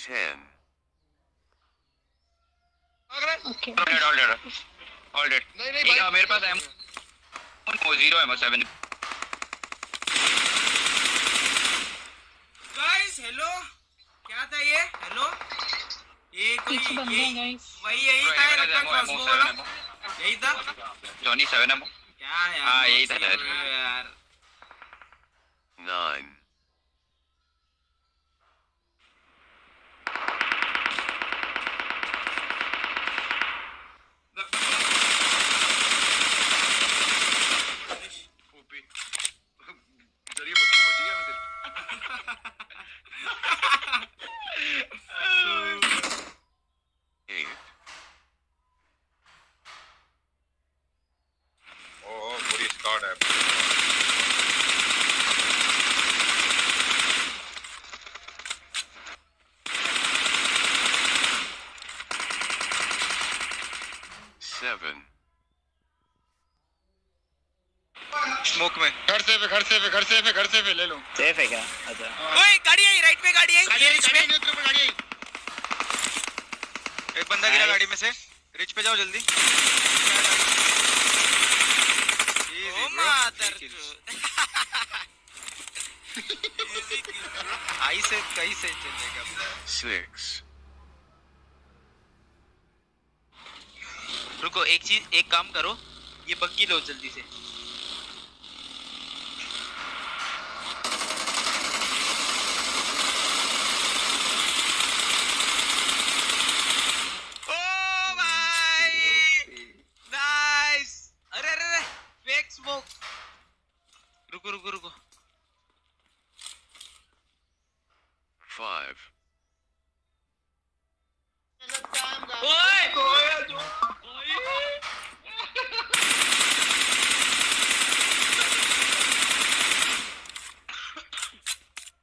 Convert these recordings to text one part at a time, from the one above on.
10. Okay. All dead. नहीं मेरे पास ammo 0 ammo 7. Guys hello क्या था ये? हेलो ये कोई यही था रखा क्रॉसबो वाला, यही था जॉनी 7 एमो क्या यार? हाँ यही था यार 9. स्मोक में घर से पे ले लो। सेफ है क्या? अच्छा ओए गाड़ी आई, राइट पे गाड़ी आई, रिच पे गाड़ी आई। एक बंदा गिरा गाड़ी में से, रिच पे जाओ जल्दी। ओ मादर आई से कहीं से चलेगा। 6. रुको एक काम करो, ये बग्गी लो जल्दी से। ओ भाई नाइस। अरे फेक स्मोक। रुको 5.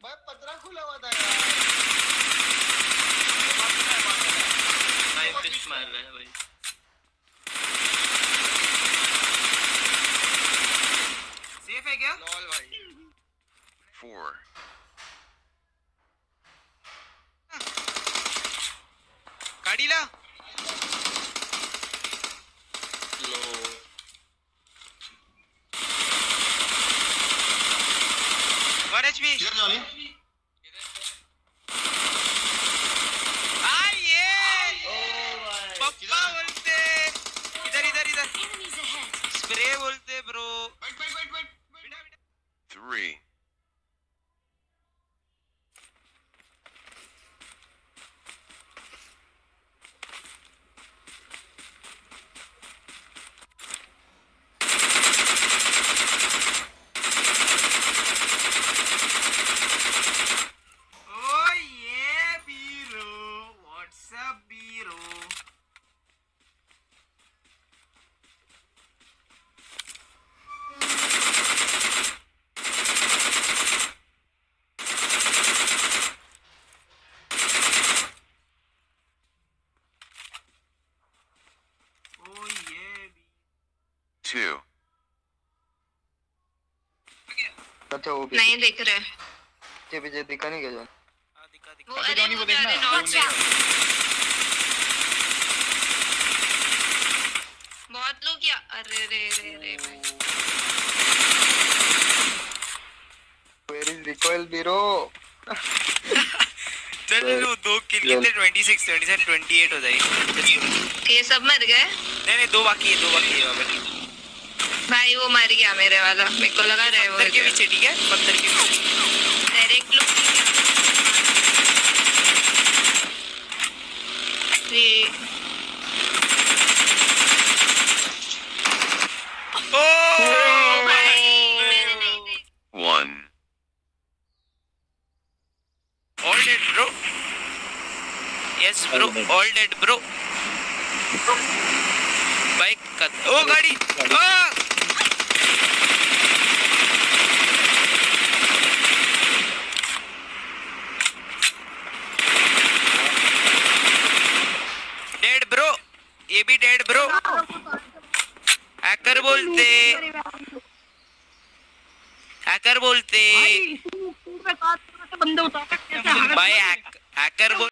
भाई पतरा खुला हुआ था यार। फिश मार रहा है भाई। सेफ है क्या? लॉल भाई 4. गाड़ी ला। One HP. किधर जानी? पप्पा बोलते इधर स्प्रे बोलते ब्रो। वेट। 3. ओ ये बीरो व्हाट्सएप बीरो। ओ ये 2. अच्छा वो नहीं दिख रहे। पीछे दिखा नहीं गया। दिखा वो अरे वो जा रहे नॉट बहुत लोग क्या? अरे रे वेयर इज रिकॉइल बीरो? चल 2 किल कितने 26 27 28 हो जाएगी। ये सब मर गए? नहीं 2 बाकी है बाबा। भाई वो मर गया मेरे वाला, मेरे को लगा रहा है वो पत्थर के पीछे। ठीक है पत्थर के पीछे डायरेक्ट लोग ये भाई मैंने नहीं देखा। 1. All dead bro. Yes bro all dead bro. Bike का ओ गाड़ी डेड ब्रो। ये भी डेड ब्रो। हैकर बोलते बंदे उतार भाई हैकर